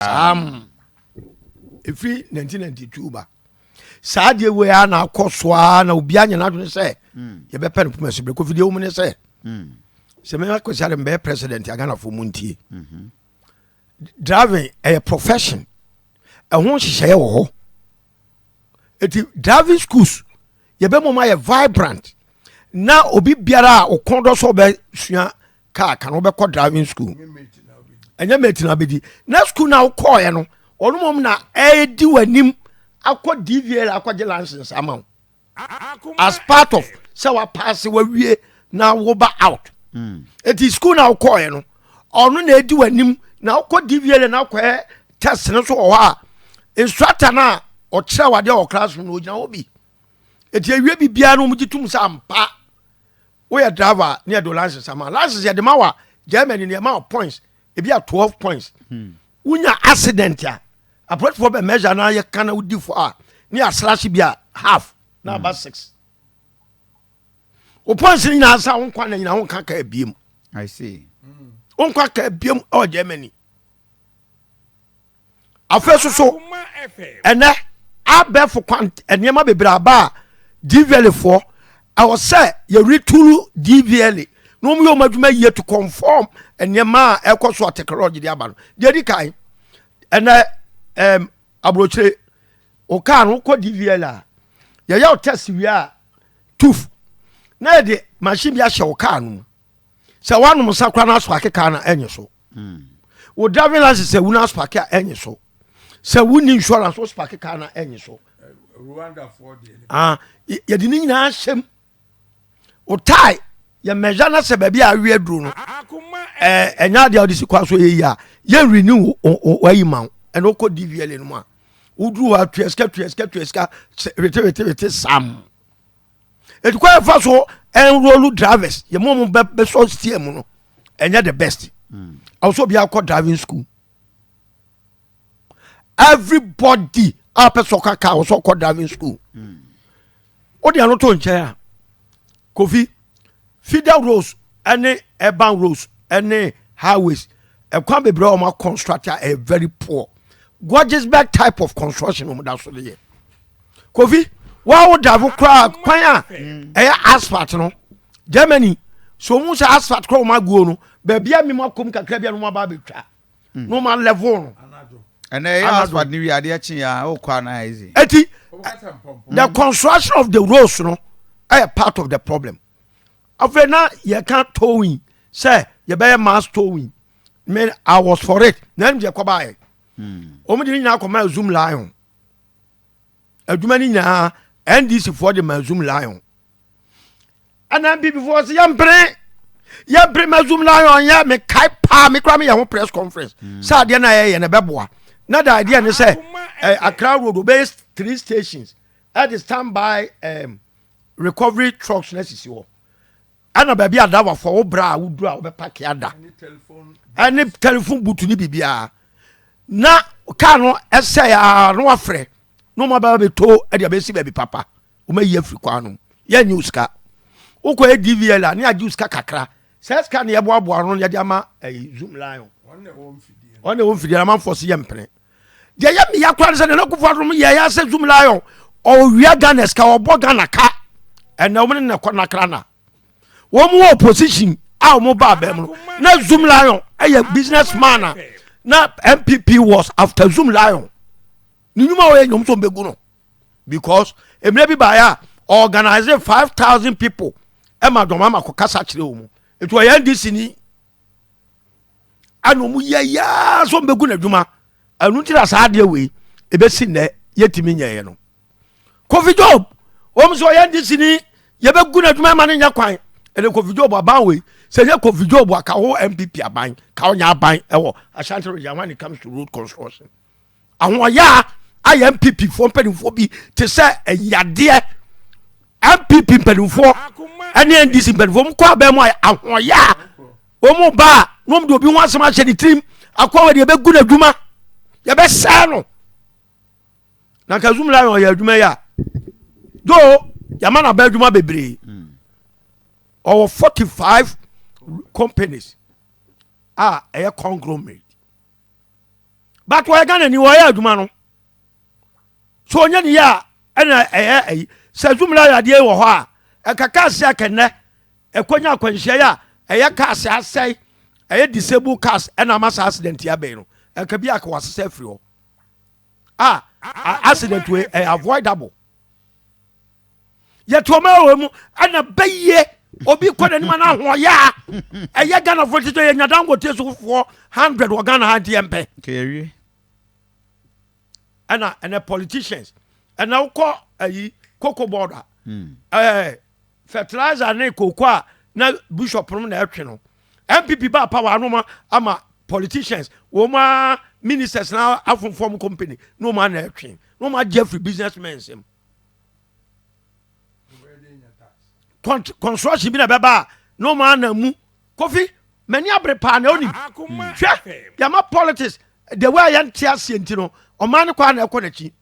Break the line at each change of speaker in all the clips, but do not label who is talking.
Every 1992 ba. Saa de we na akoswa na obi anya na dwene say ye be pen pomasi be covid wo mu say se me akwesi ade be president agana fo muntie driving a profession e ho hyehyɛ wo ho eti driving schools ye be mo ma ye vibrant na obi biara a okondo so be sua car kan wo be kɔ driving school enya metina bedi na school na wo kɔ ye no onu mom na edi wanim akɔ DVL akɔ license amount as part of say wa pass wa wie na wo ba out it is school na wo ye no onu na edi wanim na akɔ DVL na akɔ test no so wo ha instructor na o kyerɛ wade o classroom no gyina obi eti awie bibia no mugitum sa ampa wo ye driver na ye do license amount license ye de ma wa Germany ne ma points e bia 12 points unya accident ya approach for be measure na ye kana udi for a ni slash bia half na about 6 o points ni na sa won kwa na nyina won ka ka abiem
I see
won kwa ka abiem o Germany afeso so ene abefo kwant enema bebra ba DVL for I was say you retulu DVL no mo madwuma ye to conform enema ekoso technology dia ba no di kai ene abrochire o car no ko DVL a ye ya test wi a tooth na de machine bi a hye o car no se wanu musakra na so akeka na enye so wo driving license se wuna so akeka enye so se wuni insurance so akeka na enye so
Rwanda for the
ye di ni nyina hyem o tai ye measure na se ba bi a wi aduru no enya de odisi kwa so ye ya ye renew o yi ma eno ko DVL no ma udru wa tueska rete sam et kwa fa so enroll drivers ye mo be so steam no enya the best also be akọ driving school everybody up soka car also called driving school o de anoto nche a Kofi feeder roads any urban roads any highways e kwa bebre o ma constructor a very poor gorgeous back type of construction o da so le Kofi wa wo drive kra kwan a asphalt no Germany so mu say asphalt kra o ma guo no ba bia mi ma kom kakra bia no ma ba betwa no ma level no
and asphalt ni wi ade achi ya o kwa na easy
eti the construction of the roads no a part of the problem after na you can't towing say you better mass towing me I was for it na me kwa bae omo di nya akoma zoom lion aduma ni nya NDC for the zoom lion and NPP before say yambre ma zoom lion ya me kai pa me kwa me ya press conference say ade na ye na beboa na the idea ni say Accra road based 3 stations at the standby recovery trucks necessary ana ba bia da wa for bra wudu a be park ada any telephone boot ni bibia na car no ese ya no afre no ma ba be to e dia be si ba bi papa o ma yi kwa no ya news ka uko e DVL a ni agi ska kakra se ska na ye boabo no ye dia ma zoom lion one won fidi na man force ye mpene de ye me yakwa se na kufo rom ye ya se zoom lion o wia Ghana ska obo Ghana ka ena wo ne kwa nakra na wo mu opposition a wo ba ba mu na zoom lion a businessman na NPP was after zoom lion ni nyuma wo nyom so mbegu no because emre bi ba ya organize 5,000 people e ma doma ma ko kasa kire wo mu eto ya NDC ni anu mu ya so mbegu na dwuma anu tira sa ade we e be si ne yetimi nyeye no Covid job wo mu so ya NDC ni ye be gu na dwuma ma ne nya kwan ele Covid job aban we se ye Covid job aka ho NPP aban ka onya aban ewo Ashanti region when it comes to road construction ahon ya aye NPP for pedinfo bi te se eyade NPP pedinfo ene NDC pedinfo mko aban mo ahon ya wo mu ba no mdo bi ho asema hye di trim akwa we de be gu na dwuma ye be sa no na ka zoom la ya dwuma ya do yama na ba dwuma bebre or 45 companies a conglomerate but why Ghana ni why adwuma no so onye ni ya na eh se zumla ya de wo ho a ekaka se akenne ekonya akwanhia ya cars asai disable cars na mass accident ya be no eka bi akwase free ho accident we avoidable yet wo mu ana baye obi ko na na ho ya Ghana for to ye nyadan go teso for 100 wo Ghana ha de mpe
kewie
ana politicians ana ko cocoa border fertilizer na cocoa na bishop no na etwe no NPP ba power no ama politicians wo ma ministers na afonform company no ma na etwe no ma Jeffrey businessmen sim construction bi na beba no ma na mu Kofi many abre pa na oni hwe ya ma politics the way ya ntia sienti no o ma ne kwa na ekonachi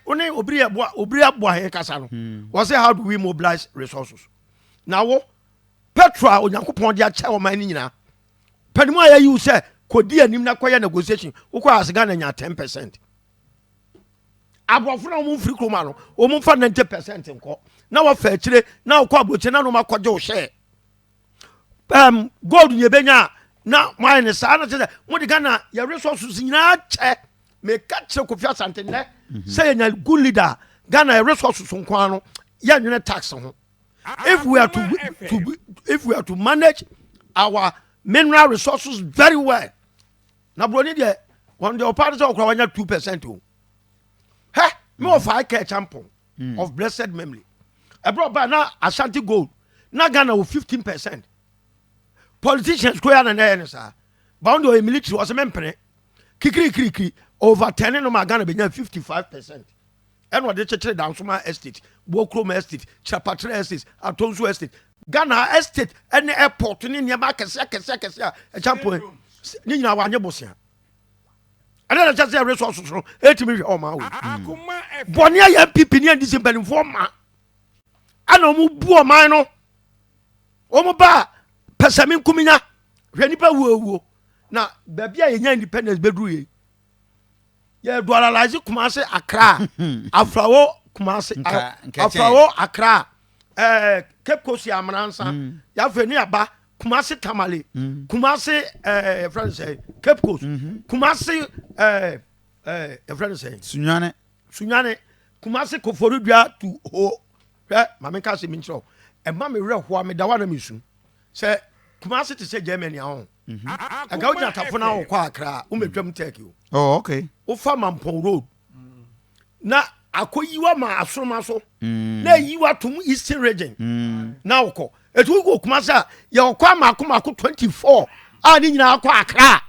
oni obri abo he kasa no was say how do we mobilize resources now wo petrol onyankopon dia cha o man ni nyina panimu aya yi say kodi anim na koye negotiation wo kwa asga na nya 10% abofo na mo free kroma no o mo fa 90% nko na wo fa akire na wo kwa aboche na no makoje wo share gold nye benya na mine sa na say mo de Ghana ya resources nyina che me catch Kofi Asante ne say nya good leader Ghana resources nko ano ya nwene tax ho if we are to manage our mineral resources very well na bro ni de one the party say okra wanya 2% o me of I catch champion of blessed memory e bro ba na Ashanti gold na Ghana with 15%. Politicians go na na sir bound o military was mempene kikiri over 10 no ma Ghana be 55%. And what they check down Suma estate, Bokroma estate, Chapatra estate, Atonsu estate, Ghana estate, and the airport in your market, a champion. Nina Wanyabosia. And then I just say resources 8 million or my Bonia NPP near this informer. I know Mubu Mino Omoba Pesamin Kumina, Renipa Wu. Now, baby, I independence bedroom. Yeah, dualize Kumasi Accra, Afrawo Kumasi, Afrawo Accra, Cape Coast Yamaransa, Yaveni Aba, Kumasi Tamale, Kumasi, friends say, Cape Coast, Kumasi, friends say, Sunyane, Kumasi Koforubia to Ho, Mamika Simincho, and Mammy Real Huame Dawana Mission, say Kumasi to say Germany on. I go to Tafona or Quakra, Drum take you.
Oh, okay.
O Mampon Road. Na akoyiwa ma asromaso. Na yiwa to Eastern region. Now ko. It will go Kumasa, your Kwama 24. I didn't know Quakra.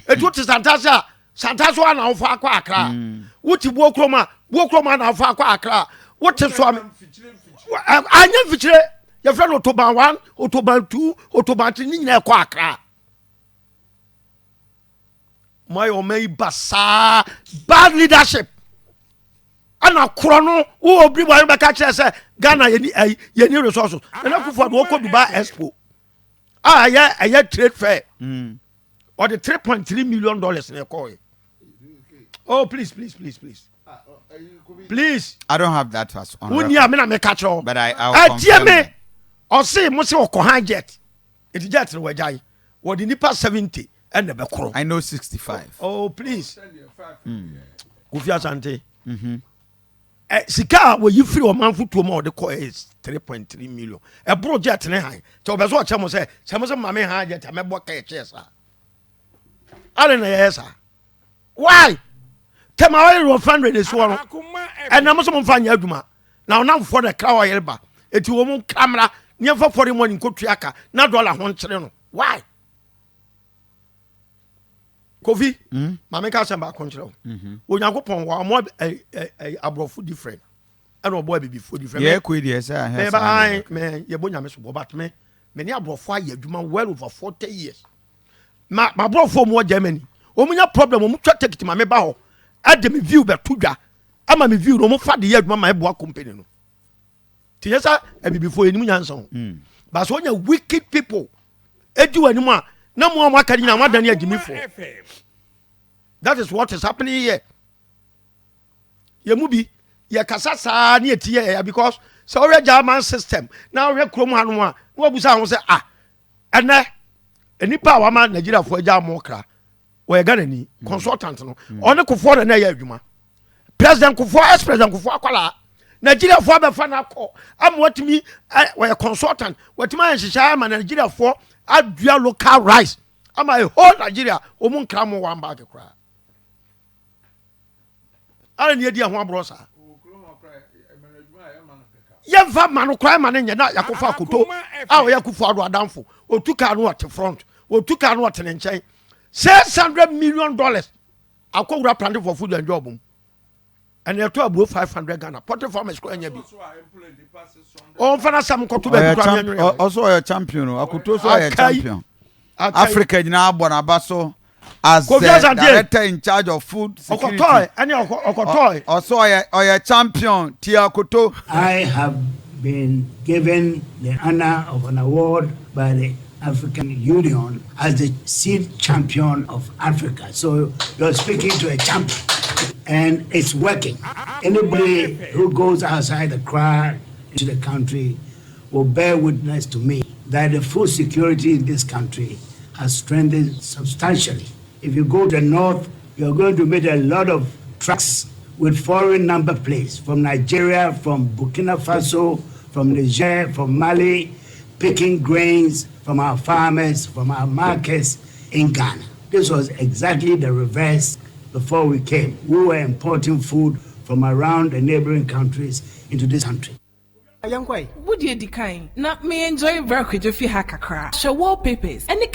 It was Santasa and Alpha Quakra. What you walk Roma and Alpha Quakra. What is Swami? I never feature your friend Otoban 1, Otoban 2, Otoban 3 in a Quakra. My omei basa bad leadership ana krono wo obri wa be ka kire say Ghana ye resources and akufo do ko Dubai Expo ya trade fair or the $3.3 million na call. Oh please
I don't have that fast on
woni am na me ka kire
but I'll confirm
me o say mo say o ko han jet it jet no wajai wo di nipa 70 and the backroom.
I know 65.
Oh, please. Kofi Asante. Sika where you free or man foot to more the coin is 3.3 million. A project ne high. So that's what someone say. Someone mammy high jet. I'm a book chess. I don't know, yes, sir. Why? Tell my own friend with this one. And I'm some fan Yaduma. Now for the cow elba. It will camera never for him in Kotriaka. Not $1. Why? Kofi, Mamma Cassamba control. When you go upon one more abroad different. I don't boy before different.
Yeah, quid, yes,
I man, your boy, Miss Bobat me. Many abroad 5 years, well over 40 years. My bro for more Germany. Only a problem, we try to take it to my bow. Add them view, but Tuga. I'm a view, no more for the year, my boy company. Tiesa, and before any answer. But when you wicked people, edu anymore. No more marketing than Jimmy for. That is what is happening here. Yemubi, ye kasa saa ni etiye because so we German system. Now we krom hanu a, no busa ho say ene enipa wa ma Nigeria fo agya mokra. We Ghana ni consultant no. One Kufo na ya adwuma. President Kufo, ex-president Kufo akwala. Nigeria fo be fa na ko. Am watimi we consultant. Watimi an hihya ma Nigeria fo adua local rice. Am a whole Nigeria omun kra mo wan bag kra. Ala ni edi ho abrosa. Yemfa manu kra ma nya na yakofa akoto. Ah yakufo ado adamfo. Otuka no at front. Otuka no at nchen. $600 million. Akogura planting for food and job. And you talk about 500 Ghana. Potty farmers go and oh, for some
also a champion. Akuto so a champion. Africa now Bonabaso as the director in charge of food security. Also a champion. Tia Kuto.
I have been given the honor of an award by the African Union as the seed champion of Africa. So you're speaking to a champion, and it's working. Anybody who goes outside the crowd into the country will bear witness to me that the food security in this country has strengthened substantially. If you go to the north, you're going to meet a lot of trucks with foreign number plates from Nigeria, from Burkina Faso, from Niger, from Mali, picking grains from our farmers, from our markets in Ghana. This was exactly the reverse before we came. We were importing food from around the neighboring countries into this country.
Would you decline? Not me enjoy work with your kakra. Show wallpapers. Any